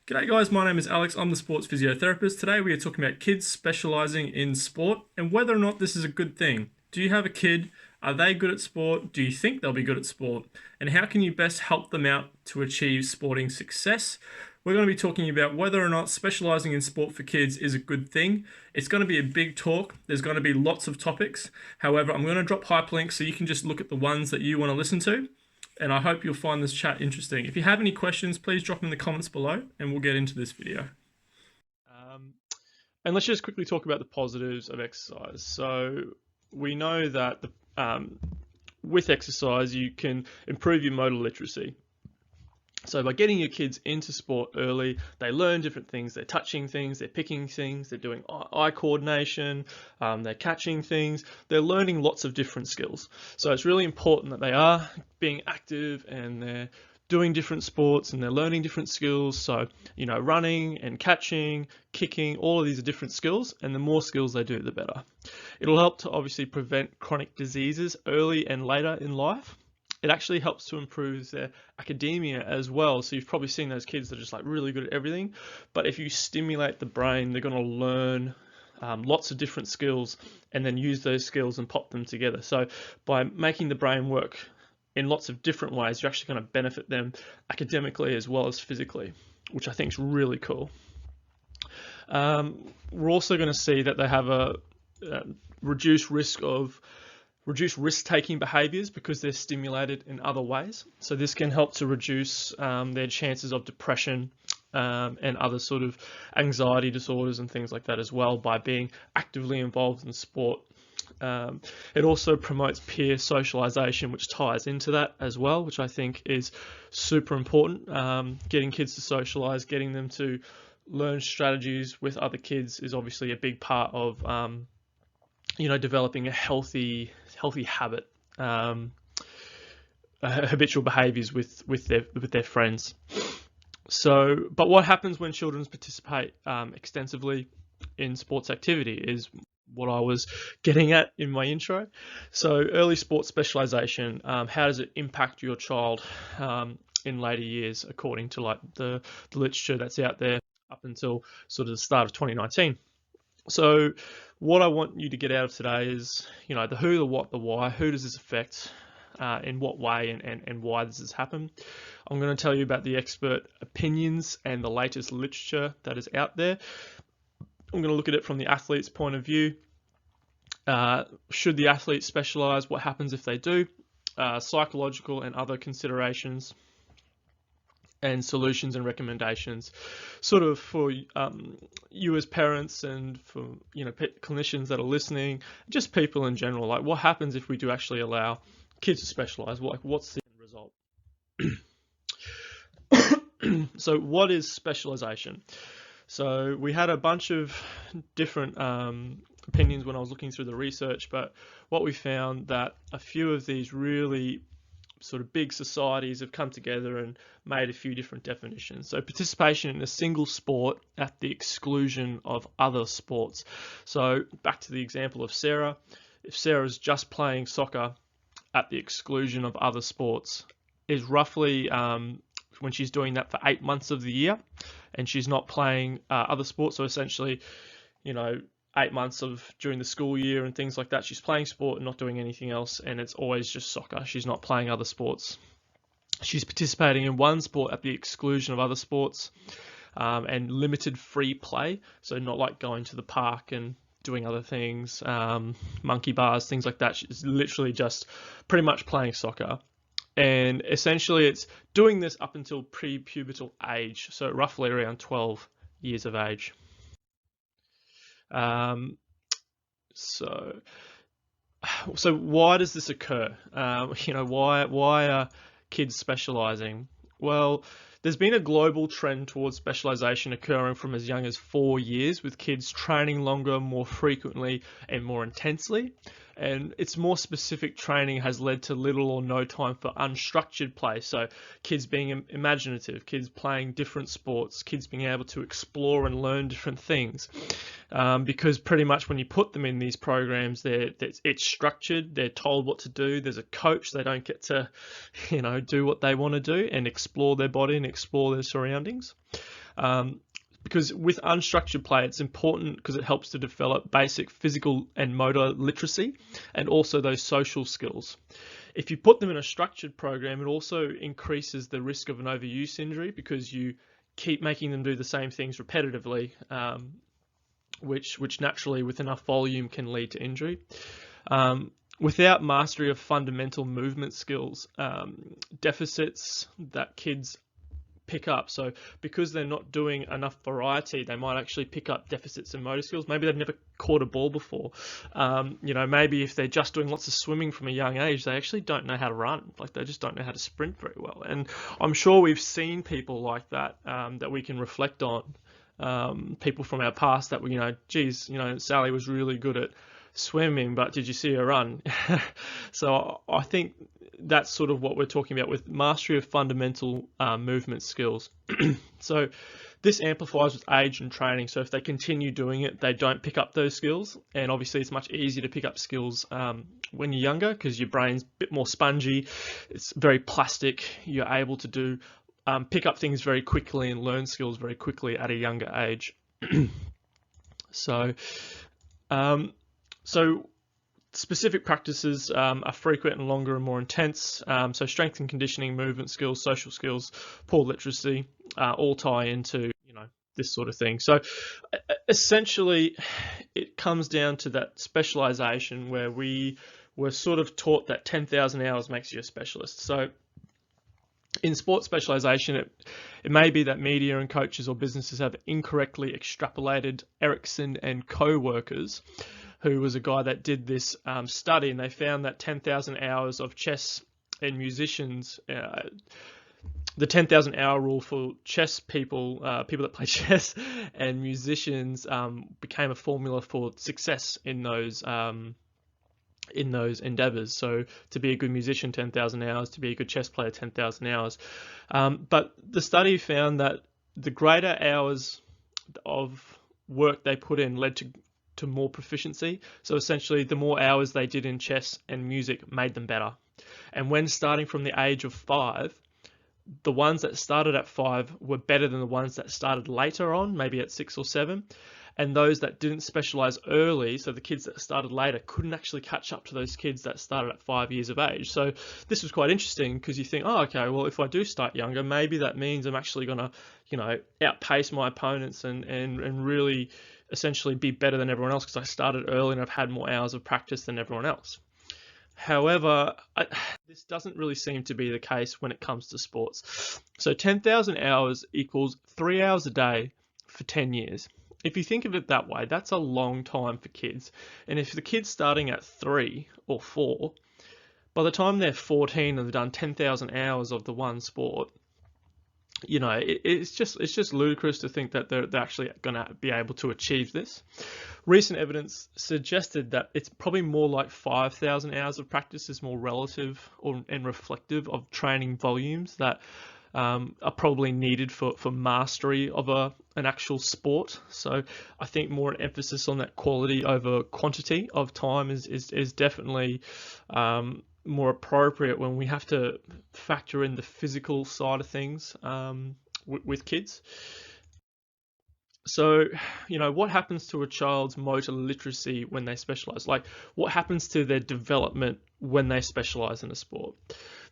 G'day guys, my name is Alex. I'm the sports physiotherapist. Today we are talking about kids specializing in sport and whether or not this is a good thing. Do you have a kid? Are they good at sport? Do you think they'll be good at sport? And how can you best help them out to achieve sporting success? We're going to be talking about whether or not specializing in sport for kids is a good thing. It's going to be a big talk. There's going to be lots of topics. However, I'm going to drop hyperlinks so you can just look at the ones that you want to listen to, and I hope you'll find this chat interesting. If you have any questions, please drop them in the comments below and we'll get into this video. And let's just quickly talk about the positives of exercise. So we know that with exercise, you can improve your motor literacy. So by getting your kids into sport early, they learn different things. They're touching things, they're picking things, they're doing eye coordination, they're catching things. They're learning lots of different skills. So it's really important that they are being active and they're doing different sports and they're learning different skills. So, running and catching, kicking, all of these are different skills, and the more skills they do, the better. It'll help to obviously prevent chronic diseases early and later in life. It actually helps to improve their academia as well. So you've probably seen those kids that are just like really good at everything. But if you stimulate the brain, they're going to learn lots of different skills and then use those skills and pop them together. So by making the brain work in lots of different ways, you're actually going to benefit them academically as well as physically, which I think is really cool. We're also going to see that they have a reduced risk-taking behaviours because they're stimulated in other ways. So this can help to reduce their chances of depression and other sort of anxiety disorders and things like that as well by being actively involved in sport. It also promotes peer socialization, which ties into that as well, which I think is super important. Getting kids to socialize, getting them to learn strategies with other kids is obviously a big part of developing a healthy habit, habitual behaviors with their friends. So, but what happens when children participate extensively in sports activity is what I was getting at in my intro. So, early sports specialization, how does it impact your child in later years, according to like the literature that's out there up until sort of the start of 2019. So what I want you to get out of today is, the who, the what, the why. Who does this affect, in what way, and why does this happen? I'm going to tell you about the expert opinions and the latest literature that is out there. I'm going to look at it from the athlete's point of view. Should the athlete specialize? What happens if they do? Psychological and other considerations, and solutions and recommendations, sort of for you as parents and for clinicians that are listening, just people in general. Like, what happens if we do actually allow kids to specialize? What's the end result? So, what is specialization? So, we had a bunch of different opinions when I was looking through the research, but what we found that a few of these really sort of big societies have come together and made a few different definitions. So participation in a single sport at the exclusion of other sports. So back to the example of Sarah. If Sarah's just playing soccer at the exclusion of other sports, is roughly when she's doing that for 8 months of the year and she's not playing other sports. So essentially, 8 months of during the school year and things like that, she's playing sport and not doing anything else, and it's always just soccer. She's not playing other sports. She's participating in one sport at the exclusion of other sports, and limited free play. So not like going to the park and doing other things, monkey bars, things like that. She's literally just pretty much playing soccer. And essentially it's doing this up until pre-pubertal age, so roughly around 12 years of age. So why does this occur? Why are kids specializing? Well, there's been a global trend towards specialization occurring from as young as 4 years, with kids training longer, more frequently, and more intensely. And its more specific training has led to little or no time for unstructured play. So kids being imaginative, kids playing different sports, kids being able to explore and learn different things. Because pretty much when you put them in these programs, it's structured, they're told what to do, there's a coach, they don't get to, do what they want to do and explore their body and explore their surroundings. Because with unstructured play, it's important because it helps to develop basic physical and motor literacy and also those social skills. If you put them in a structured program, it also increases the risk of an overuse injury because you keep making them do the same things repetitively, which naturally with enough volume can lead to injury. Without mastery of fundamental movement skills, deficits that kids pick up. So because they're not doing enough variety, they might actually pick up deficits in motor skills. Maybe they've never caught a ball before. Maybe if they're just doing lots of swimming from a young age, they actually don't know how to run. Like they just don't know how to sprint very well. And I'm sure we've seen people like that that we can reflect on. People from our past that we, Sally was really good at swimming, but did you see her run? So I think that's sort of what we're talking about with mastery of fundamental movement skills. So this amplifies with age and training. So if they continue doing it, they don't pick up those skills. And obviously it's much easier to pick up skills when you're younger because your brain's a bit more spongy. It's very plastic. You're able to do pick up things very quickly and learn skills very quickly at a younger age. So specific practices are frequent and longer and more intense. So strength and conditioning, movement skills, social skills, poor literacy, all tie into this sort of thing. So essentially, it comes down to that specialization where we were sort of taught that 10,000 hours makes you a specialist. So in sports specialization, it may be that media and coaches or businesses have incorrectly extrapolated Erickson and co-workers, who was a guy that did this study, and they found that 10,000 hours of chess and musicians, the 10,000 hour rule for chess people, people that play chess and musicians, became a formula for success in those endeavors. So to be a good musician, 10,000 hours, to be a good chess player, 10,000 hours. But the study found that the greater hours of work they put in led to more proficiency. So essentially the more hours they did in chess and music made them better. And when starting from the age of 5, the ones that started at 5 were better than the ones that started later on, maybe at 6 or 7. And those that didn't specialize early, so the kids that started later, couldn't actually catch up to those kids that started at 5 years of age. So this was quite interesting because you think, oh, okay, well, if I do start younger, maybe that means I'm actually going to, outpace my opponents and really essentially be better than everyone else because I started early and I've had more hours of practice than everyone else. However, this doesn't really seem to be the case when it comes to sports. So 10,000 hours equals 3 hours a day for 10 years. If you think of it that way, that's a long time for kids. And if the kid's starting at 3 or 4, by the time they're 14 and they've done 10,000 hours of the one sport, it's just ludicrous to think that they're actually going to be able to achieve this. Recent evidence suggested that it's probably more like 5,000 hours of practice is more relative and reflective of training volumes that are probably needed for mastery of an actual sport. So I think more an emphasis on that quality over quantity of time is definitely more appropriate when we have to factor in the physical side of things with kids. So, what happens to a child's motor literacy when they specialize? Like, what happens to their development when they specialize in a sport?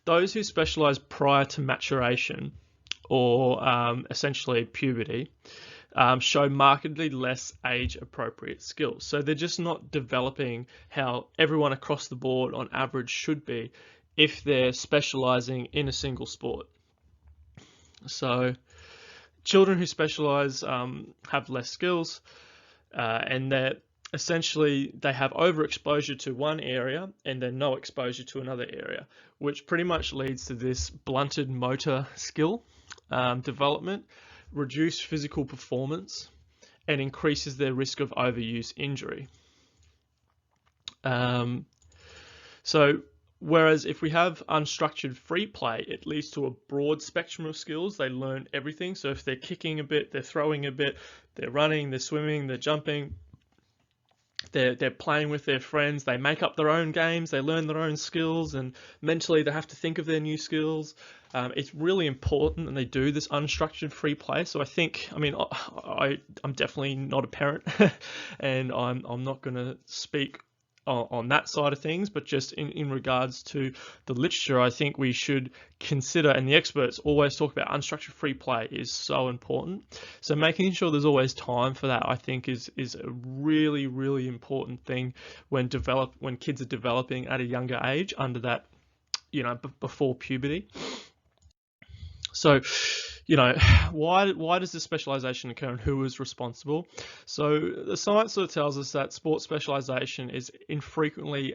Those who specialize prior to maturation or essentially puberty show markedly less age-appropriate skills. So they're just not developing how everyone across the board on average should be if they're specializing in a single sport. So children who specialize have less skills and they're essentially they have overexposure to one area and then no exposure to another area, which pretty much leads to this blunted motor skill development, reduced physical performance, and increases their risk of overuse injury. So whereas if we have unstructured free play, it leads to a broad spectrum of skills. They learn everything. So if they're kicking a bit, they're throwing a bit, they're running, they're swimming, they're jumping, they're playing with their friends, they make up their own games, they learn their own skills, and mentally they have to think of their new skills. It's really important, and they do this unstructured free play. So I'm definitely not a parent, and I'm not going to speak on that side of things, but just in regards to the literature, I think we should consider, and the experts always talk about unstructured free play is so important. So making sure there's always time for that, I think, is a really, really important thing when kids are developing at a younger age, under that, before puberty. So, why does this specialization occur, and who is responsible? So the science sort of tells us that sports specialization is infrequently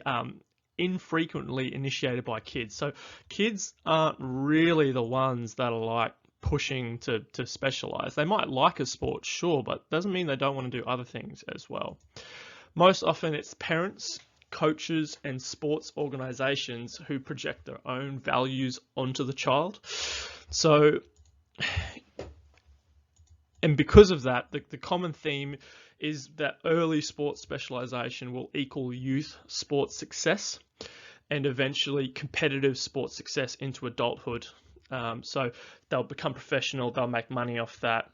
initiated by kids. So kids aren't really the ones that are like pushing to specialize. They might like a sport, sure, but doesn't mean they don't want to do other things as well. Most often it's parents, coaches, and sports organizations who project their own values onto the child. So, and because of that, the common theme is that early sports specialization will equal youth sports success, and eventually competitive sports success into adulthood. So they'll become professional, they'll make money off that.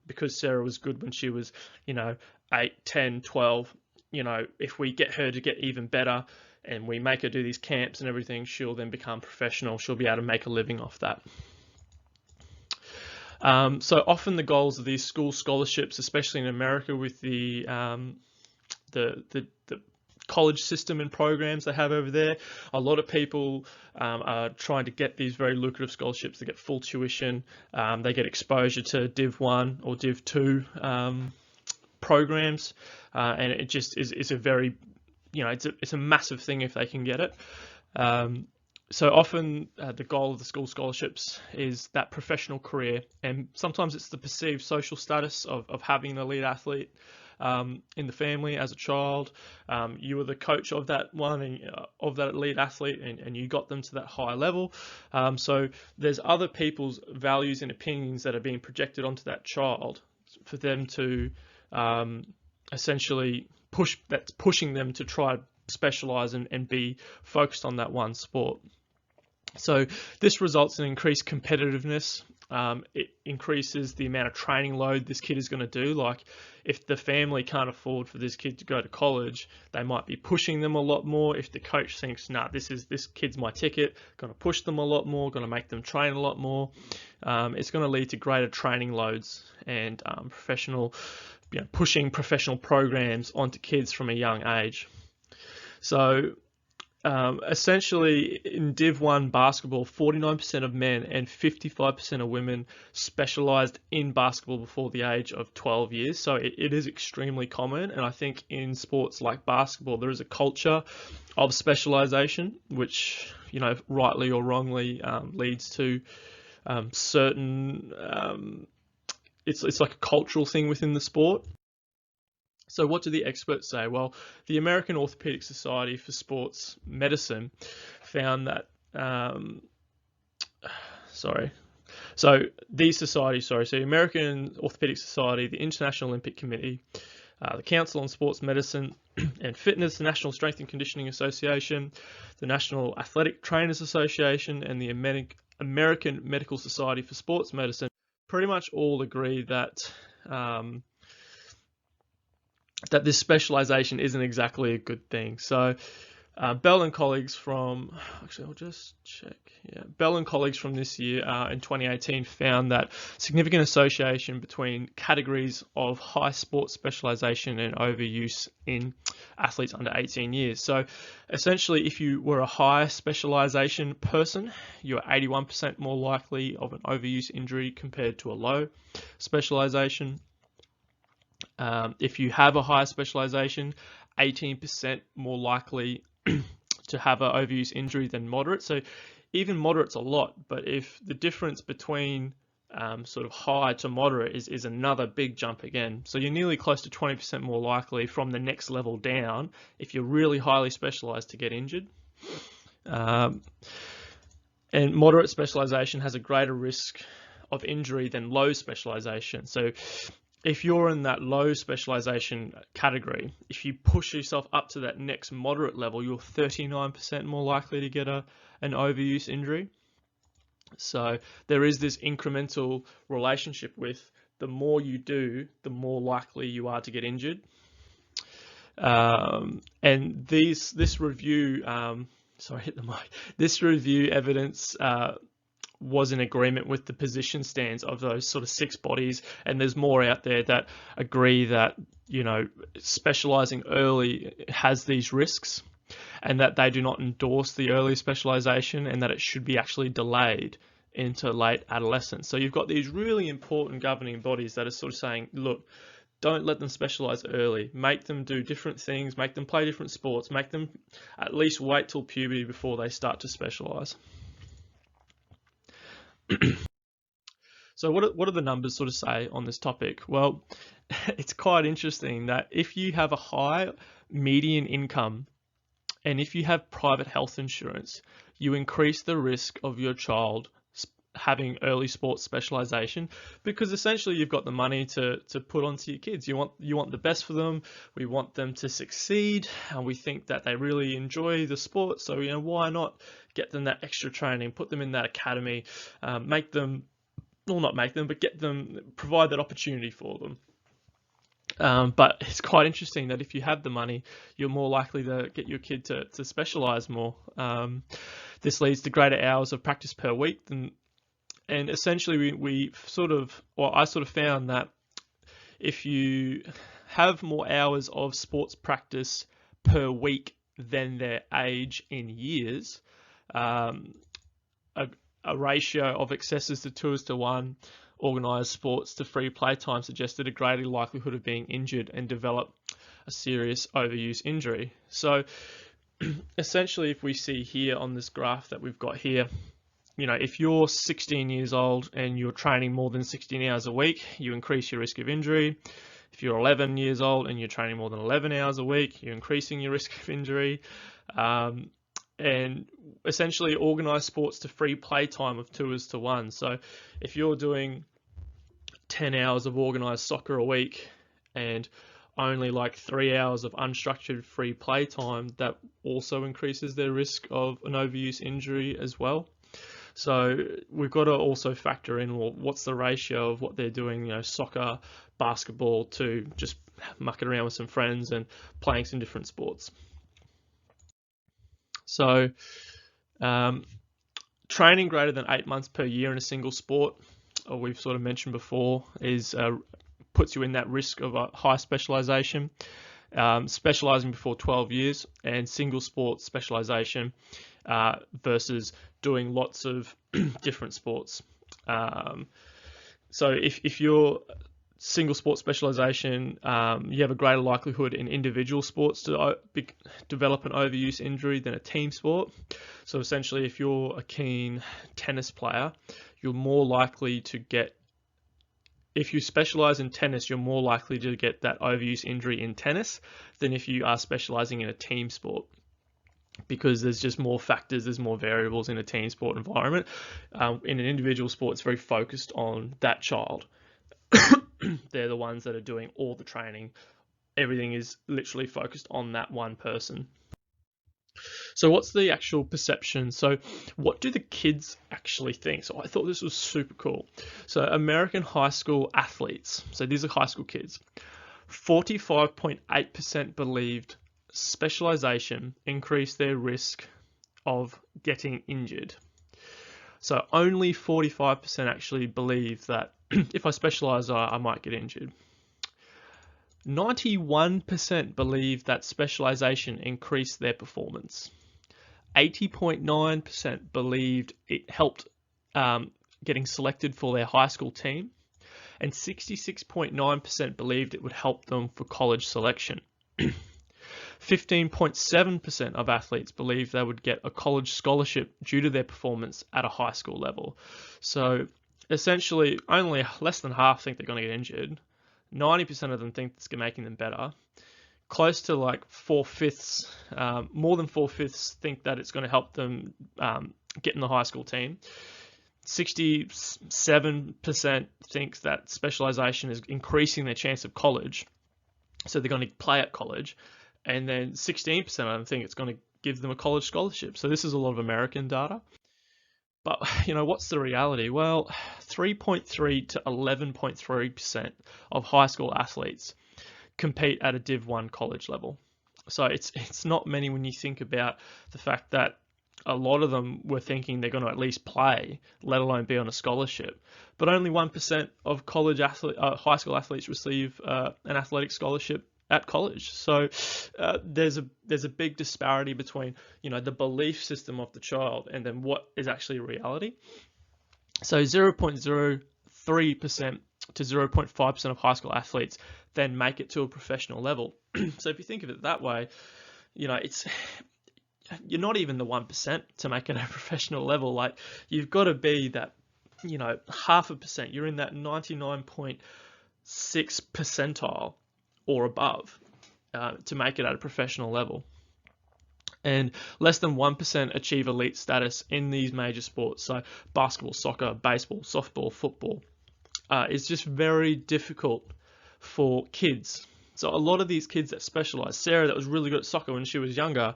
Because Sarah was good when she was, 8, 10, 12, if we get her to get even better and we make her do these camps and everything, she'll then become professional. She'll be able to make a living off that. So often the goals of these school scholarships, especially in America with the college system and programs they have over there, a lot of people are trying to get these very lucrative scholarships. They get full tuition, they get exposure to Div 1 or Div 2 programs, and it just is a very, it's a massive thing if they can get it. So often the goal of the school scholarships is that professional career, and sometimes it's the perceived social status of having an elite athlete in the family as a child. You were the coach of that one, of that elite athlete, and you got them to that high level. So there's other people's values and opinions that are being projected onto that child for them to essentially pushing them to try specialize and be focused on that one sport. So this results in increased competitiveness. It increases the amount of training load this kid is going to do. Like if the family can't afford for this kid to go to college, they might be pushing them a lot more. If the coach thinks, nah, this kid's my ticket, going to push them a lot more, going to make them train a lot more. It's going to lead to greater training loads and pushing professional programs onto kids from a young age. So essentially in Div 1 basketball, 49% of men and 55% of women specialized in basketball before the age of 12 years. So it is extremely common. And I think in sports like basketball, there is a culture of specialization, which, rightly or wrongly leads to certain, it's like a cultural thing within the sport. So what do the experts say? Well, the American Orthopedic Society for Sports Medicine found that, so the American Orthopedic Society, the International Olympic Committee, the Council on Sports Medicine and Fitness, the National Strength and Conditioning Association, the National Athletic Trainers Association, and the American Medical Society for Sports Medicine pretty much all agree that that this specialization isn't exactly a good thing. So Bell and colleagues from, I'll just check. Yeah, Bell and colleagues from this year in 2018 found that significant association between categories of high sports specialization and overuse in athletes under 18 years. So essentially, if you were a high specialization person, you're 81% more likely of an overuse injury compared to a low specialization. If you have a higher specialization, 18% more likely to have an overuse injury than moderate. So even moderate's a lot, but if the difference between sort of high to moderate is another big jump again. So you're nearly close to 20% more likely from the next level down if you're really highly specialized to get injured. And moderate specialization has a greater risk of injury than low specialization. So if you're in that low specialization category, if you push yourself up to that next moderate level, you're 39% more likely to get an overuse injury. So there is this incremental relationship with the more you do, the more likely you are to get injured. And this review, sorry, hit the mic. This review evidence was in agreement with the position stands of those sort of 6 bodies, and there's more out there that agree that, you know, specializing early has these risks, and that they do not endorse the early specialization, and that it should be actually delayed into late adolescence. So you've got these really important governing bodies that are sort of saying, look, don't let them specialize early. Make them do different things, make them play different sports, make them at least wait till puberty before they start to specialize. So what do the numbers sort of say on this topic? Well, it's quite interesting that if you have a high median income and if you have private health insurance, you increase the risk of your child having early sports specialization, because essentially you've got the money to put onto your kids. You want the best for them. We want them to succeed, and we think that they really enjoy the sport. So, you know, why not get them that extra training, put them in that academy, make them, well, not make them, but get them, provide that opportunity for them. But it's quite interesting that if you have the money, you're more likely to get your kid to specialize more. This leads to greater hours of practice per week. And essentially we sort of, well, I sort of found that if you have more hours of sports practice per week than their age in years, a ratio of excesses to 2:1, organised sports to free play time suggested a greater likelihood of being injured and develop a serious overuse injury. So essentially, if we see here on this graph that we've got here, you know, if you're 16 years old and you're training more than 16 hours a week, you increase your risk of injury. If you're 11 years old and you're training more than 11 hours a week, you're increasing your risk of injury. And essentially organize sports to free play time of 2:1. So if you're doing 10 hours of organized soccer a week and only like 3 hours of unstructured free play time, that also increases their risk of an overuse injury as well. So we've got to also factor in, well, what's the ratio of what they're doing, you know, soccer, basketball, to just mucking around with some friends and playing some different sports. So training greater than 8 months per year in a single sport, we've sort of mentioned before, is puts you in that risk of a high specialization. Specializing before 12 years and single sport specialization versus doing lots of different sports. So if you're single sport specialization, you have a greater likelihood in individual sports to develop an overuse injury than a team sport. So essentially, if you're a keen tennis player, you're more likely to get, if you specialize in tennis, you're more likely to get that overuse injury in tennis than if you are specializing in a team sport, because there's just more factors, there's more variables in a team sport environment. In an individual sport, it's very focused on that child. They're the ones that are doing all the training. Everything is literally focused on that one person. So what's the actual perception? So what do the kids actually think? So I thought this was super cool. So American high school athletes, so these are high school kids, 45.8% believed specialization increased their risk of getting injured. So only 45% actually believe that if I specialize, I might get injured. 91% believe that specialization increased their performance. 80.9% believed it helped getting selected for their high school team. And 66.9% believed it would help them for college selection. 15.7% of athletes believe they would get a college scholarship due to their performance at a high school level. So essentially, only less than half think they're going to get injured. 90% of them think it's making them better. Close to like 4/5, more than 4/5 think that it's going to help them get in the high school team. 67% thinks that specialization is increasing their chance of college, so they're going to play at college, and then 16% of them think it's going to give them a college scholarship. So this is a lot of American data. But, what's the reality? Well, 3.3 to 11.3% of high school athletes compete at a Div 1 college level. So it's not many when you think about the fact that a lot of them were thinking they're going to at least play, let alone be on a scholarship. But only 1% of high school athletes receive an athletic scholarship at college. So there's a big disparity between the belief system of the child and then what is actually reality. So 0.03% to 0.5% of high school athletes then make it to a professional level. So if you think of it that way, it's you're not even the 1% to make it a professional level. Like, you've got to be that, 0.5%. You're in that 99.6 percentile or above to make it at a professional level. And less than 1% achieve elite status in these major sports. So basketball, soccer, baseball, softball, football. It's just very difficult for kids. So a lot of these kids that specialize, Sarah that was really good at soccer when she was younger,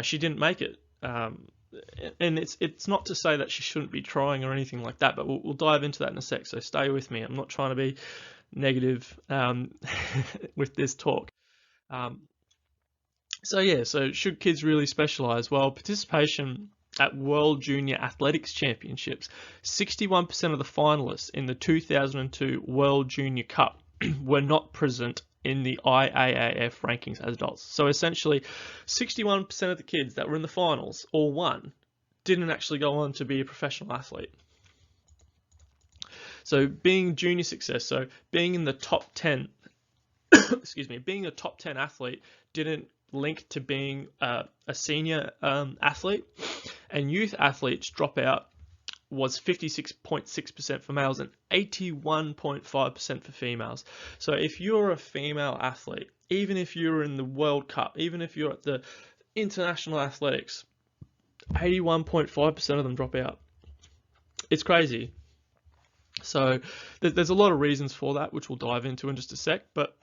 she didn't make it. And it's not to say that she shouldn't be trying or anything like that, but we'll dive into that in a sec. So stay with me. I'm not trying to be negative with this talk. So should kids really specialize? Well, participation at World Junior Athletics Championships, 61% of the finalists in the 2002 World Junior Cup were not present in the IAAF rankings as adults. So essentially, 61% of the kids that were in the finals or won didn't actually go on to be a professional athlete. So being junior success, so being in the top 10, being a top 10 athlete didn't link to being a senior athlete, and youth athletes dropout was 56.6% for males and 81.5% for females. So if you're a female athlete, even if you're in the World Cup, even if you're at the international athletics, 81.5% of them drop out. It's crazy. So there's a lot of reasons for that, which we'll dive into in just a sec. But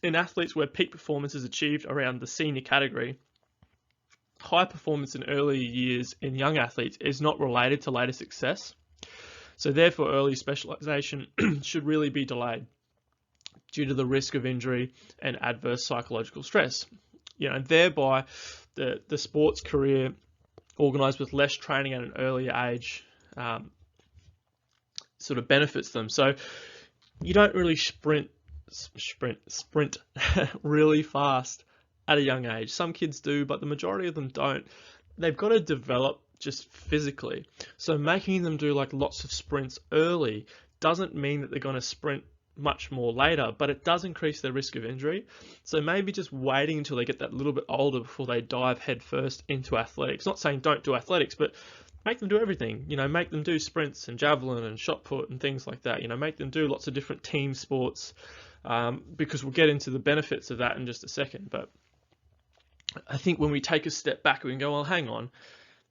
in athletes where peak performance is achieved around the senior category, high performance in early years in young athletes is not related to later success. So therefore, early specialization should really be delayed due to the risk of injury and adverse psychological stress. Thereby the sports career organized with less training at an earlier age sort of benefits them. So you don't really sprint really fast at a young age. Some kids do, but the majority of them don't. They've got to develop just physically. So making them do like lots of sprints early doesn't mean that they're going to sprint much more later, but it does increase their risk of injury. So maybe just waiting until they get that little bit older before they dive headfirst into athletics. Not saying don't do athletics, but make them do everything. Make them do sprints and javelin and shot put and things like that. Make them do lots of different team sports, because we'll get into the benefits of that in just a second. But I think when we take a step back, we can go, well, hang on,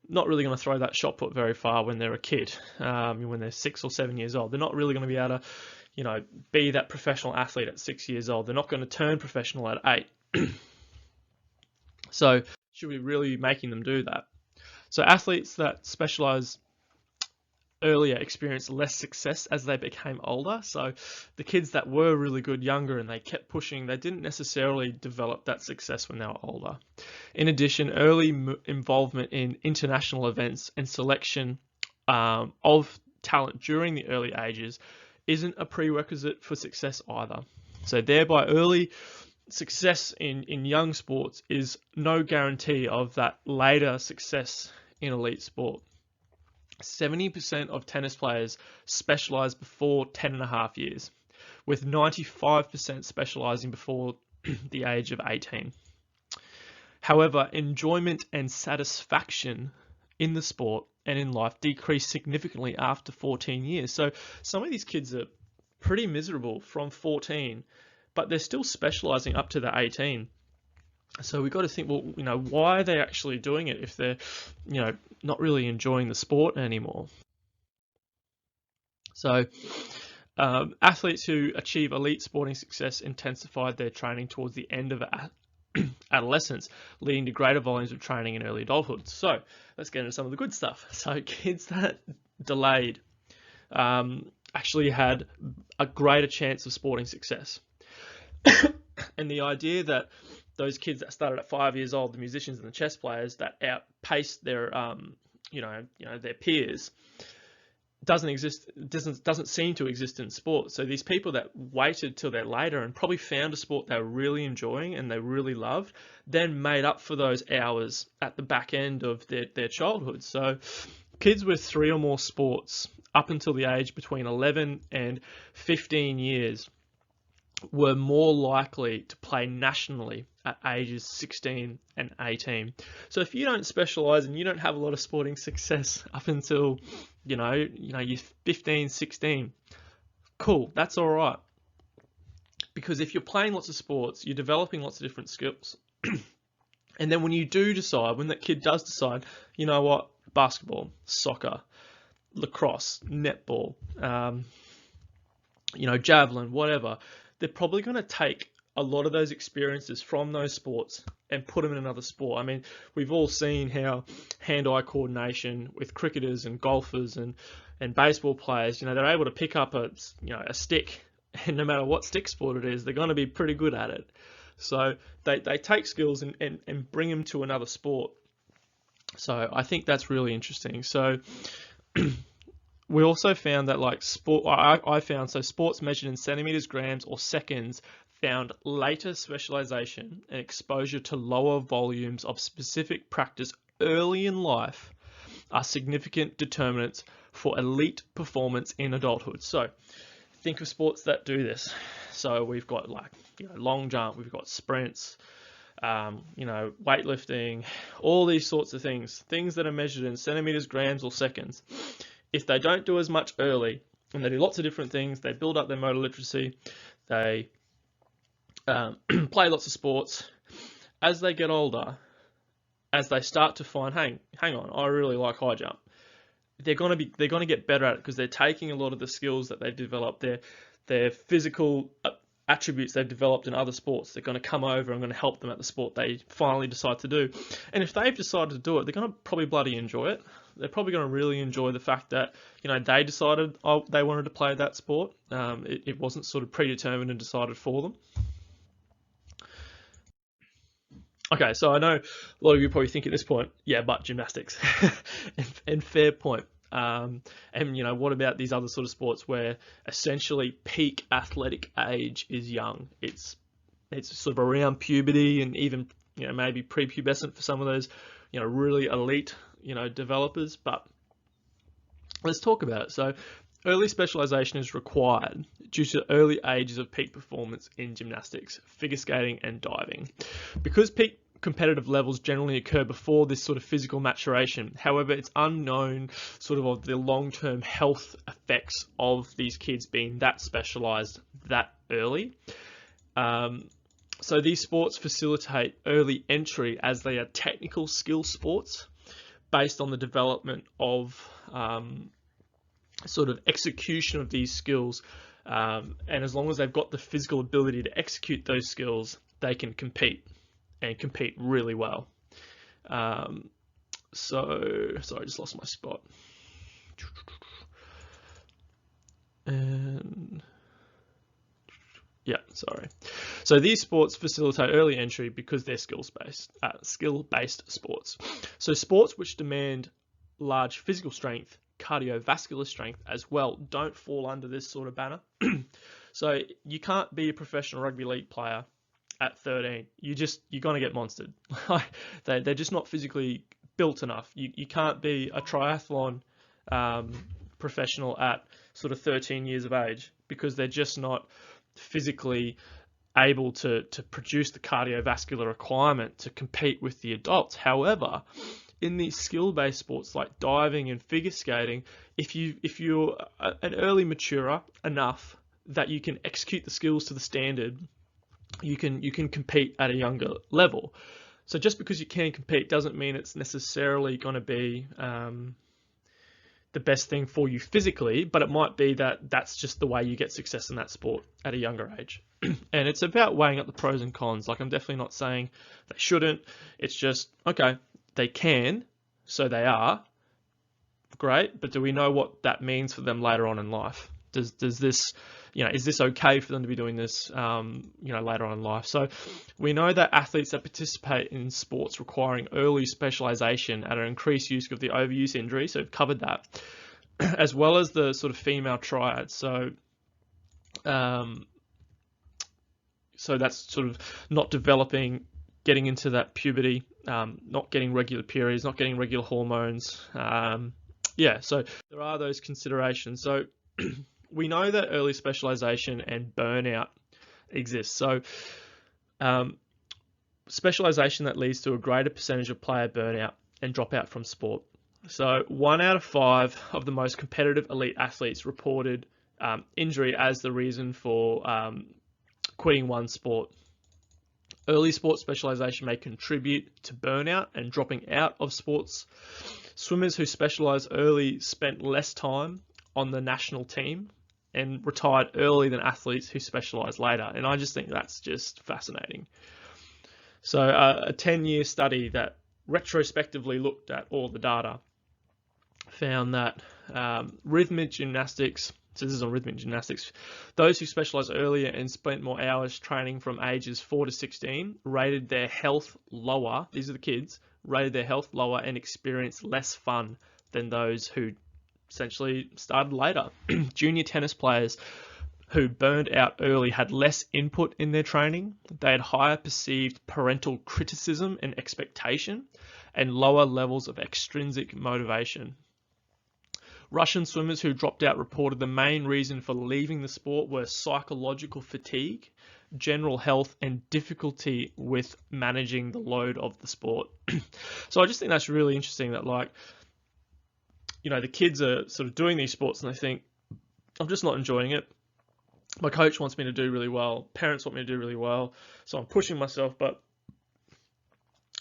not really going to throw that shot put very far when they're a kid, when they're 6 or 7 years old. They're not really going to be able to, be that professional athlete at 6 years old. They're not going to turn professional at 8. So should we really be making them do that? So athletes that specialize earlier experienced less success as they became older. So the kids that were really good younger and they kept pushing, they didn't necessarily develop that success when they were older. In addition, early involvement in international events and selection of talent during the early ages isn't a prerequisite for success either. So thereby early success in young sports is no guarantee of that later success in elite sport. 70% of tennis players specialize before 10 and a half years, with 95% specializing before the age of 18. However, enjoyment and satisfaction in the sport and in life decrease significantly after 14 years. So some of these kids are pretty miserable from 14, but they're still specializing up to the 18. So we've got to think, well, why are they actually doing it if they're, not really enjoying the sport anymore? So athletes who achieve elite sporting success intensified their training towards the end of adolescence, leading to greater volumes of training in early adulthood. So let's get into some of the good stuff. So kids that delayed actually had a greater chance of sporting success. And the idea that those kids that started at 5 years old, the musicians and the chess players that outpaced their their peers, doesn't seem to exist in sports. So these people that waited till they're later and probably found a sport they were really enjoying and they really loved, then made up for those hours at the back end of their childhood. So kids with 3 or more sports up until the age between 11 and 15 years were more likely to play nationally at ages 16 and 18. So if you don't specialize and you don't have a lot of sporting success up until you're 15, 16, cool, that's all right. Because if you're playing lots of sports, you're developing lots of different skills. And then when you do decide, when that kid does decide, you know what, basketball, soccer, lacrosse, netball, javelin, whatever, they're probably going to take a lot of those experiences from those sports and put them in another sport. I mean, we've all seen how hand-eye coordination with cricketers and golfers and baseball players, they're able to pick up a stick, and no matter what stick sport it is, they're going to be pretty good at it. So they take skills and bring them to another sport. So I think that's really interesting. So we also found that sports measured in centimeters, grams, or seconds found later specialization and exposure to lower volumes of specific practice early in life are significant determinants for elite performance in adulthood. So think of sports that do this. So we've got long jump, we've got sprints, weightlifting, all these sorts of things that are measured in centimeters, grams, or seconds. If they don't do as much early, and they do lots of different things, they build up their motor literacy, they play lots of sports, as they get older, as they start to find, hang on, I really like high jump, they're going to get better at it because they're taking a lot of the skills that they've developed, their physical attributes they've developed in other sports. They're going to come over and going to help them at the sport they finally decide to do. And if they've decided to do it, they're going to probably bloody enjoy it. They're probably going to really enjoy the fact that they decided they wanted to play that sport. It wasn't sort of predetermined and decided for them. Okay, so I know a lot of you probably think at this point, yeah, but gymnastics, and fair point. And what about these other sort of sports where essentially peak athletic age is young? It's sort of around puberty and even maybe prepubescent for some of those really elite developers. But let's talk about it. So early specialization is required due to early ages of peak performance in gymnastics, figure skating, and diving. Because peak competitive levels generally occur before this sort of physical maturation. However, it's unknown sort of the long-term health effects of these kids being that specialized that early. So these sports facilitate early entry as they are technical skill sports based on the development of sort of execution of these skills. And as long as they've got the physical ability to execute those skills, they can compete and compete really well. Sorry, I just lost my spot. And yeah, sorry. So these sports facilitate early entry because they're skill-based sports. So sports which demand large physical strength, cardiovascular strength as well, don't fall under this sort of banner. So you can't be a professional rugby league player at 13. You're going to get monstered. They're just not physically built enough. You can't be a triathlon professional at sort of 13 years of age because they're just not physically able to produce the cardiovascular requirement to compete with the adults. However, in these skill-based sports like diving and figure skating, if you're an early maturer enough that you can execute the skills to the standard, you can compete at a younger level. So just because you can compete doesn't mean it's necessarily going to be the best thing for you physically, but it might be that that's just the way you get success in that sport at a younger age. And it's about weighing up the pros and cons. Like, I'm definitely not saying they shouldn't. It's just, okay, they can, so they are great, but do we know what that means for them later on in life? Does this, is this okay for them to be doing this, later on in life? So we know that athletes that participate in sports requiring early specialization at an increased use of the overuse injury, so we've covered that, as well as the sort of female triad. So that's sort of not developing, getting into that puberty, not getting regular periods, not getting regular hormones. So there are those considerations. So we know that early specialization and burnout exists. So specialization that leads to a greater percentage of player burnout and dropout from sport. So 1 out of 5 of the most competitive elite athletes reported injury as the reason for quitting one sport. Early sports specialization may contribute to burnout and dropping out of sports. Swimmers who specialize early spent less time on the national team and retired early than athletes who specialize later. And I just think that's just fascinating. So a 10-year study that retrospectively looked at all the data found that rhythmic gymnastics, so this is on rhythmic gymnastics, those who specialize earlier and spent more hours training from ages 4 to 16 rated their health lower. These are the kids, rated their health lower and experienced less fun than those who essentially started later. Junior tennis players who burned out early had less input in their training. They had higher perceived parental criticism and expectation and lower levels of extrinsic motivation. Russian swimmers who dropped out reported the main reason for leaving the sport were psychological fatigue, general health, and difficulty with managing the load of the sport. So I just think that's really interesting that, the kids are sort of doing these sports and they think, I'm just not enjoying it. My coach wants me to do really well. Parents want me to do really well. So I'm pushing myself, but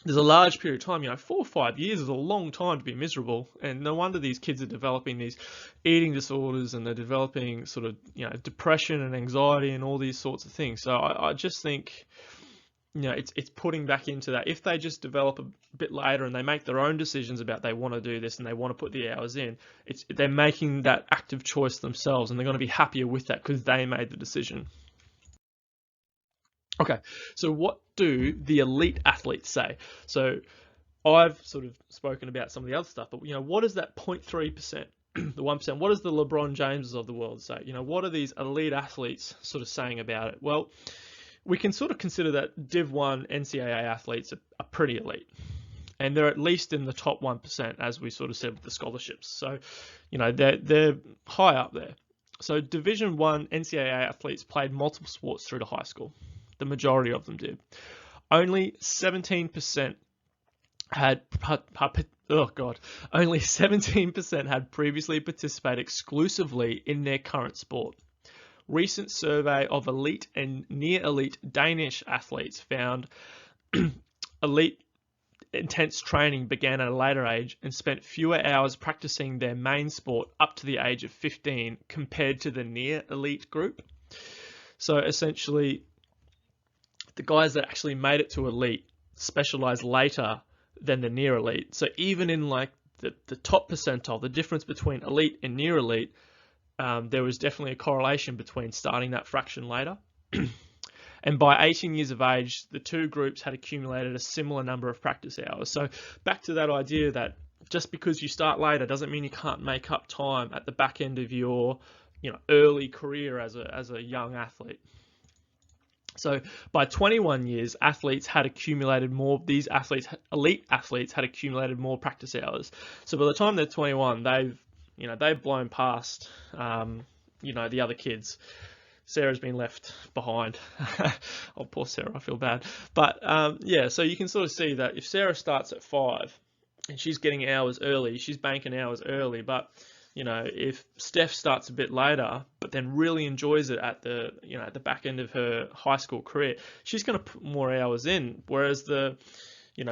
there's a large period of time, 4 or 5 years is a long time to be miserable. And no wonder these kids are developing these eating disorders and they're developing sort of, depression and anxiety and all these sorts of things. So I just think, it's putting back into that. If they just develop a bit later and they make their own decisions about they want to do this and they want to put the hours in, they're making that active choice themselves and they're going to be happier with that because they made the decision. Okay, so what do the elite athletes say? So I've sort of spoken about some of the other stuff, but what is that 0.3%, the 1%? What does the LeBron Jameses of the world say? What are these elite athletes sort of saying about it? Well, we can sort of consider that Div 1 NCAA athletes are pretty elite. And they're at least in the top 1%, as we sort of said with the scholarships. So, they're high up there. So Division 1 NCAA athletes played multiple sports through to high school. The majority of them did. Only 17% only 17% had previously participated exclusively in their current sport. Recent survey of elite and near elite Danish athletes found elite intense training began at a later age and spent fewer hours practicing their main sport up to the age of 15 compared to the near elite group. So essentially, the guys that actually made it to elite specialize later than the near elite. So even in the top percentile, the difference between elite and near elite, there was definitely a correlation between starting that fraction later. And by 18 years of age, the two groups had accumulated a similar number of practice hours. So back to that idea that just because you start later doesn't mean you can't make up time at the back end of your early career as a young athlete. So by 21 years, elite athletes had accumulated more practice hours. So by the time they're 21, they've blown past, the other kids. Sarah's been left behind. Oh, poor Sarah, I feel bad. But so you can sort of see that if Sarah starts at 5 and she's getting hours early, she's banking hours early. But if Steph starts a bit later, but then really enjoys it at the back end of her high school career, she's going to put more hours in. Whereas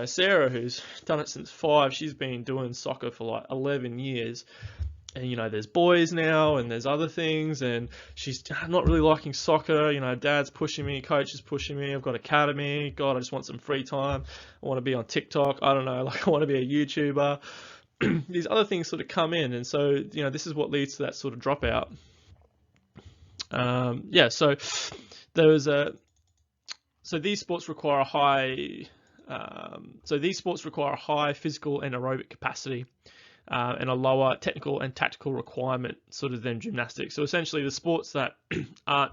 Sarah, who's done it since 5, she's been doing soccer for 11 years. and there's boys now and there's other things, and she's not really liking soccer. Dad's pushing me, coach is pushing me, I've got academy, God, I just want some free time, I want to be on TikTok, I don't know, like I want to be a YouTuber. These other things sort of come in, and so this is what leads to that sort of dropout. So there was so these sports require a high physical and aerobic capacity, and a lower technical and tactical requirement sort of than gymnastics. So essentially the sports that aren't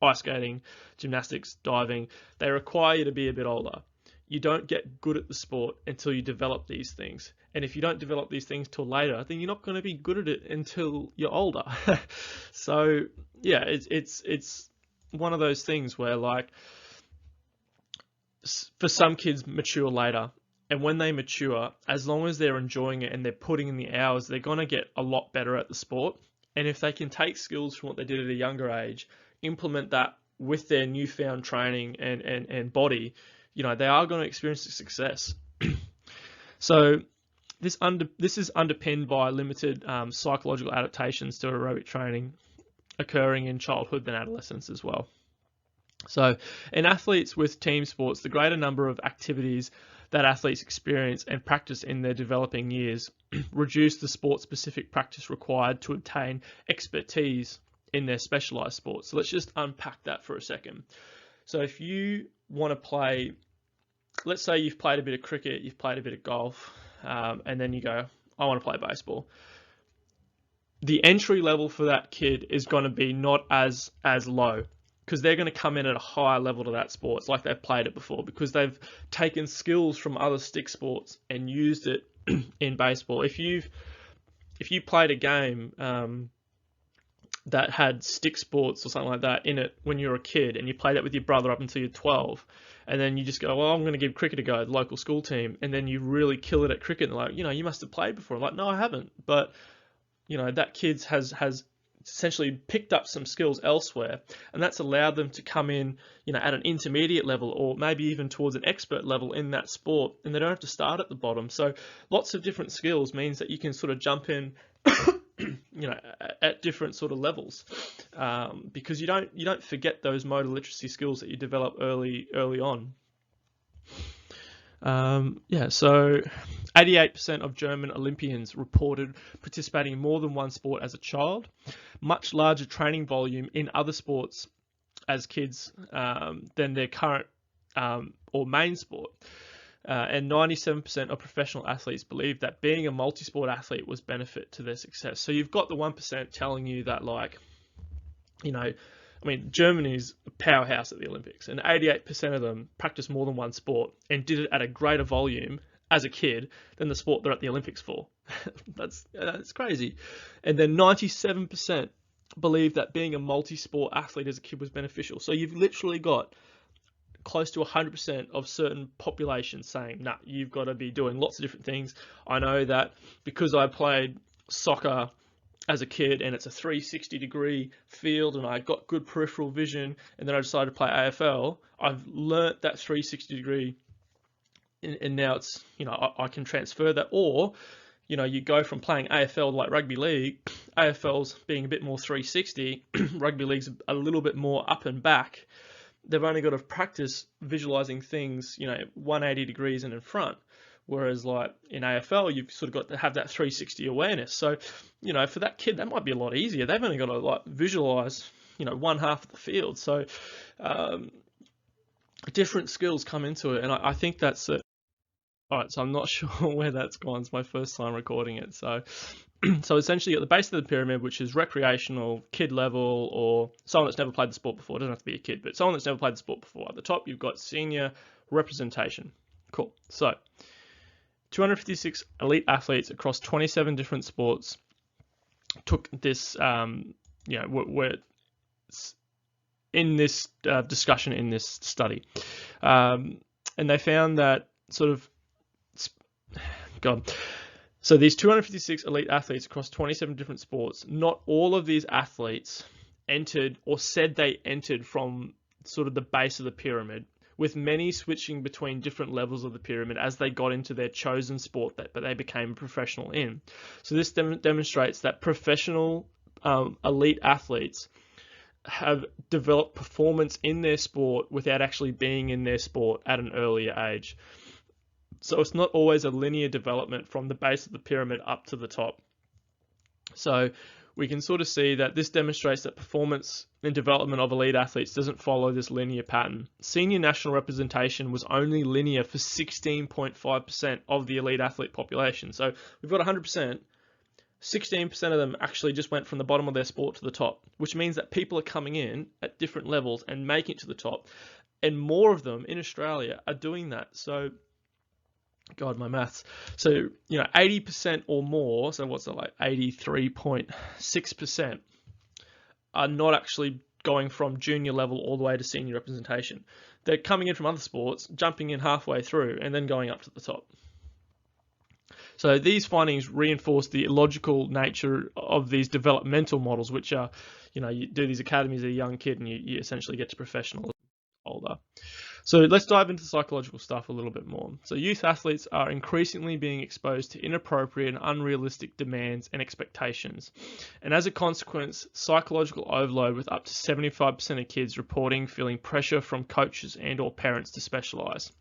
ice skating, gymnastics, diving, they require you to be a bit older. You don't get good at the sport until you develop these things. And if you don't develop these things till later, then you're not going to be good at it until you're older. So yeah, it's one of those things where, like, for some kids mature later, and when they mature, as long as they're enjoying it and they're putting in the hours, they're going to get a lot better at the sport. And if they can take skills from what they did at a younger age, implement that with their newfound training and body, they are going to experience success. So this is underpinned by limited psychological adaptations to aerobic training occurring in childhood and adolescence as well. So in athletes with team sports, the greater number of activities that athletes experience and practice in their developing years reduce the sport-specific practice required to obtain expertise in their specialized sports. So let's just unpack that for a second. So if you want to play, let's say you've played a bit of cricket, you've played a bit of golf, and then you go, I want to play baseball. The entry level for that kid is going to be not as low, because they're going to come in at a higher level to that sport. It's like they've played it before, because they've taken skills from other stick sports and used it in baseball. If you played a game that had stick sports or something like that in it when you were a kid, and you played it with your brother up until you're 12, and then you just go, well, I'm going to give cricket a go, the local school team, and then you really kill it at cricket, and they're like, you must have played before. I'm like, no, I haven't. But that kid has essentially picked up some skills elsewhere, and that's allowed them to come in, at an intermediate level, or maybe even towards an expert level in that sport, and they don't have to start at the bottom. So lots of different skills means that you can sort of jump in at different sort of levels, because you don't forget those motor literacy skills that you develop early on. So 88% of German Olympians reported participating in more than one sport as a child, much larger training volume in other sports as kids than their current or main sport. And 97% of professional athletes believe that being a multi-sport athlete was benefit to their success. So you've got the 1% telling you that, like, Germany's a powerhouse at the Olympics, and 88% of them practice more than one sport and did it at a greater volume as a kid than the sport they're at the Olympics for. That's crazy. And then 97% believe that being a multi-sport athlete as a kid was beneficial. So you've literally got close to 100% of certain populations saying, nah, you've got to be doing lots of different things. I know that because I played soccer as a kid and it's a 360-degree field and I got good peripheral vision, and then I decided to play AFL, I've learnt that 360-degree, and now it's, I can transfer that. Or, you go from playing AFL like rugby league, AFL's being a bit more 360, rugby league's a little bit more up and back. They've only got to practice visualizing things, 180 degrees and in front. Whereas, like, in AFL, you've sort of got to have that 360 awareness. So, for that kid, that might be a lot easier. They've only got to, like, visualize, one half of the field. So, different skills come into it. And I think that's it. All right, so I'm not sure where that's gone. It's my first time recording it. So essentially, at the base of the pyramid, which is recreational, kid level, or someone that's never played the sport before, it doesn't have to be a kid, but someone that's never played the sport before. At the top, you've got senior representation. Cool. So 256 elite athletes across 27 different sports took this, were in this discussion in this study. And they found that so these 256 elite athletes across 27 different sports, not all of these athletes entered or said they entered from sort of the base of the pyramid, with many switching between different levels of the pyramid as they got into their chosen sport that they became a professional in. So this demonstrates that professional elite athletes have developed performance in their sport without actually being in their sport at an earlier age. So it's not always a linear development from the base of the pyramid up to the top. So we can sort of see that this demonstrates that performance and development of elite athletes doesn't follow this linear pattern. Senior national representation was only linear for 16.5% of the elite athlete population. So we've got 100%. 16% of them actually just went from the bottom of their sport to the top, which means that people are coming in at different levels and making it to the top. And more of them in Australia are doing that. So God, my maths. So, 80% or more, so what's it like, 83.6% are not actually going from junior level all the way to senior representation. They're coming in from other sports, jumping in halfway through, and then going up to the top. So these findings reinforce the illogical nature of these developmental models, which are, you do these academies as a young kid and you essentially get to professional older. So let's dive into psychological stuff a little bit more. So youth athletes are increasingly being exposed to inappropriate and unrealistic demands and expectations. And as a consequence, psychological overload, with up to 75% of kids reporting feeling pressure from coaches and or parents to specialise.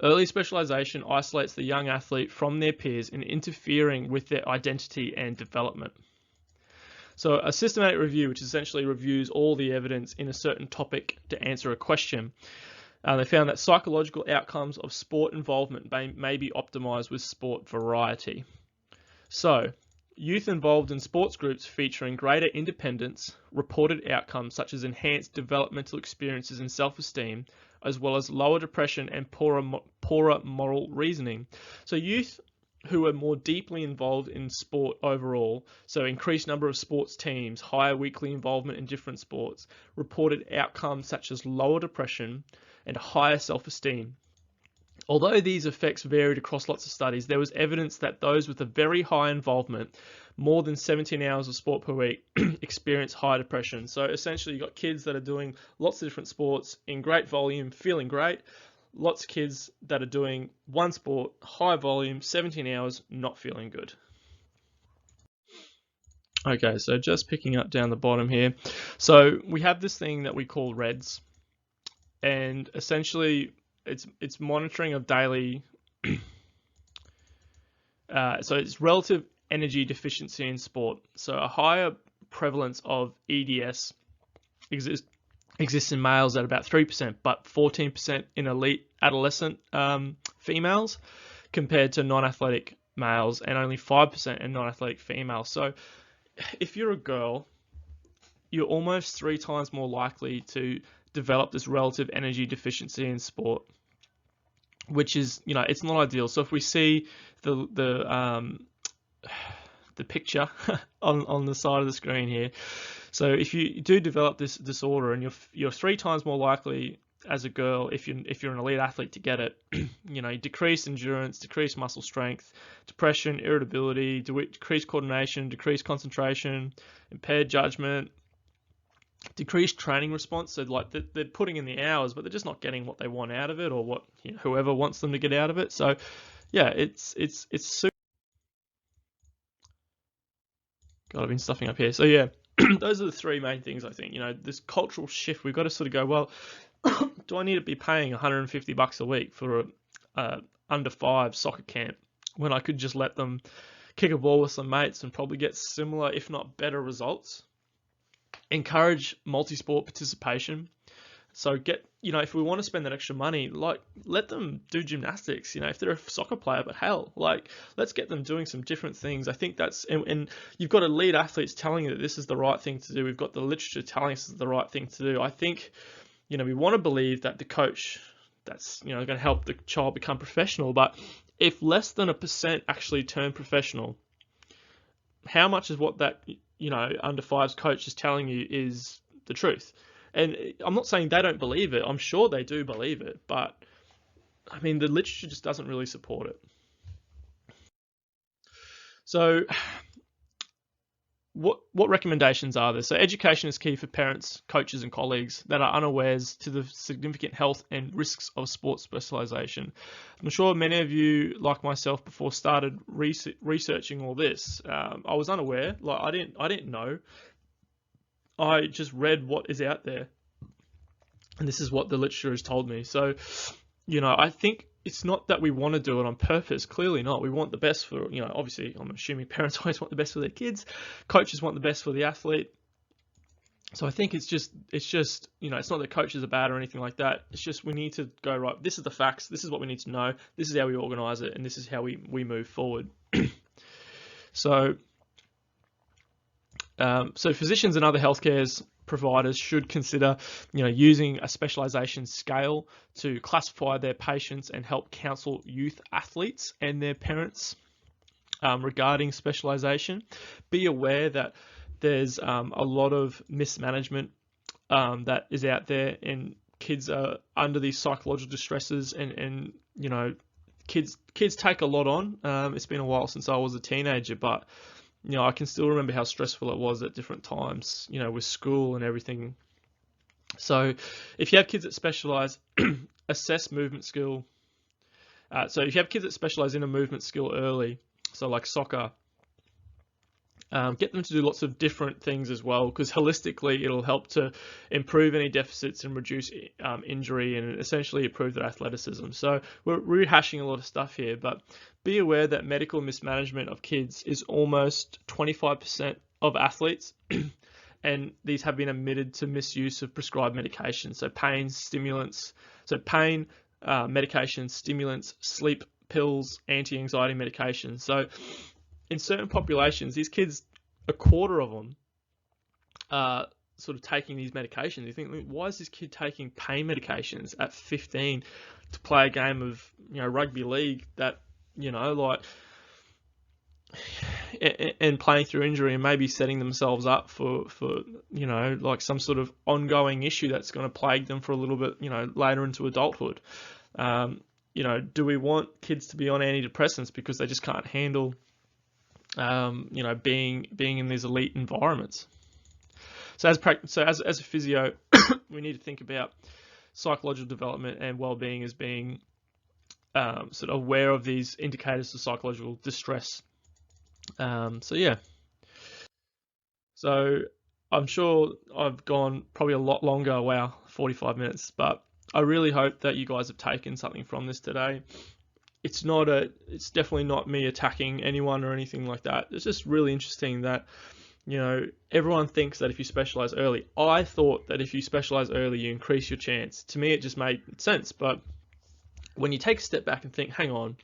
Early specialisation isolates the young athlete from their peers and interfering with their identity and development. So a systematic review, which essentially reviews all the evidence in a certain topic to answer a question, they found that psychological outcomes of sport involvement may be optimized with sport variety. So youth involved in sports groups featuring greater independence, reported outcomes such as enhanced developmental experiences and self-esteem, as well as lower depression and poorer moral reasoning. So youth who are more deeply involved in sport overall, so increased number of sports teams, higher weekly involvement in different sports, reported outcomes such as lower depression and higher self-esteem. Although these effects varied across lots of studies, there was evidence that those with a very high involvement, more than 17 hours of sport per week, experience high depression. So essentially you've got kids that are doing lots of different sports in great volume, feeling great. Lots of kids that are doing one sport, high volume, 17 hours, not feeling good. Okay, so just picking up down the bottom here. So we have this thing that we call REDS, and essentially it's monitoring of daily, so it's relative energy deficiency in sport. So a higher prevalence of EDS exists in males at about 3%, but 14% in elite adolescent females compared to non-athletic males, and only 5% in non-athletic females. So if you're a girl, you're almost 3 times more likely to develop this relative energy deficiency in sport, which is, it's not ideal. So if we see the picture on the side of the screen here, so if you do develop this disorder, and you're 3 times more likely as a girl, if you're an elite athlete, to get it, decreased endurance, decreased muscle strength, depression, irritability, decreased coordination, decreased concentration, impaired judgment, decreased training response. So like they're putting in the hours, but they're just not getting what they want out of it, or what whoever wants them to get out of it. So yeah, it's super. God, I've been stuffing up here. So yeah, those are the 3 main things I think. This cultural shift, we've got to sort of go, well, do I need to be paying $150 a week for a under 5 soccer camp when I could just let them kick a ball with some mates and probably get similar, if not better, results? Encourage multi-sport participation. So if we want to spend that extra money, let them do gymnastics, if they're a soccer player, but hell, let's get them doing some different things. I think and you've got elite athletes telling you that this is the right thing to do. We've got the literature telling us this is the right thing to do. I think, we want to believe that the coach that's, going to help the child become professional, but if less than 1% actually turn professional, how much is what that, under 5's coach is telling you is the truth? And I'm not saying they don't believe it. I'm sure they do believe it, but I mean, the literature just doesn't really support it. So what recommendations are there? So education is key for parents, coaches, and colleagues that are unawares to the significant health and risks of sports specialization. I'm sure many of you, like myself, before started researching all this, I was unaware. Like I didn't know. I just read what is out there, and this is what the literature has told me. So, I think it's not that we want to do it on purpose. Clearly not. We want the best for, obviously I'm assuming parents always want the best for their kids. Coaches want the best for the athlete. So I think it's just, it's not that coaches are bad or anything like that. It's just, we need to go, right, this is the facts. This is what we need to know. This is how we organize it. And this is how we move forward. So physicians and other healthcare providers should consider, using a specialization scale to classify their patients and help counsel youth athletes and their parents regarding specialization. Be aware that there's a lot of mismanagement that is out there, and kids are under these psychological distresses, and kids take a lot on. It's been a while since I was a teenager, but I can still remember how stressful it was at different times, with school and everything. So if you have kids that specialize, assess movement skill. So if you have kids that specialize in a movement skill early, so like soccer, get them to do lots of different things as well, because holistically it'll help to improve any deficits and reduce injury and essentially improve their athleticism. So we're rehashing a lot of stuff here, but be aware that medical mismanagement of kids is almost 25% of athletes, and these have been admitted to misuse of prescribed medications. So pain, medications, stimulants, sleep pills, anti-anxiety medications. So in certain populations, these kids, a quarter of them are sort of taking these medications. You think, why is this kid taking pain medications at 15 to play a game of, rugby league that, and playing through injury and maybe setting themselves up for like some sort of ongoing issue that's going to plague them for a little bit, later into adulthood. Do we want kids to be on antidepressants because they just can't handle being in these elite environments? So as a physio, we need to think about psychological development and well-being as being sort of aware of these indicators of psychological distress. So I'm sure I've gone probably a lot longer. Wow, 45 minutes, but I really hope that you guys have taken something from this today. It's definitely not me attacking anyone or anything like that. It's just really interesting that, everyone thinks that if you specialize early, I thought that if you specialize early, you increase your chance. To me, it just made sense. But when you take a step back and think, hang on,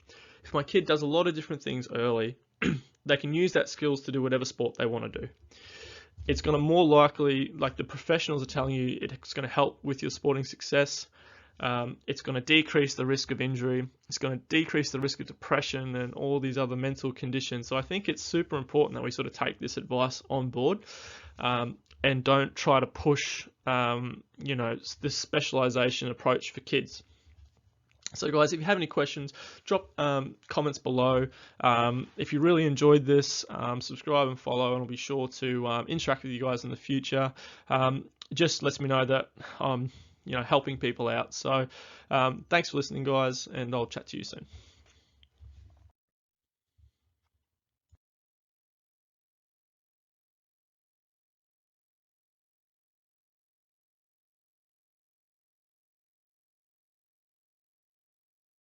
if my kid does a lot of different things early, they can use that skills to do whatever sport they want to do. It's going to more likely, like the professionals are telling you, it's going to help with your sporting success. It's going to decrease the risk of injury. It's going to decrease the risk of depression and all these other mental conditions. So I think it's super important that we sort of take this advice on board, and don't try to push, this specialization approach for kids. So guys, if you have any questions, drop comments below. If you really enjoyed this, subscribe and follow, and I'll be sure to interact with you guys in the future. Just lets me know that I'm helping people out. So thanks for listening, guys, and I'll chat to you soon.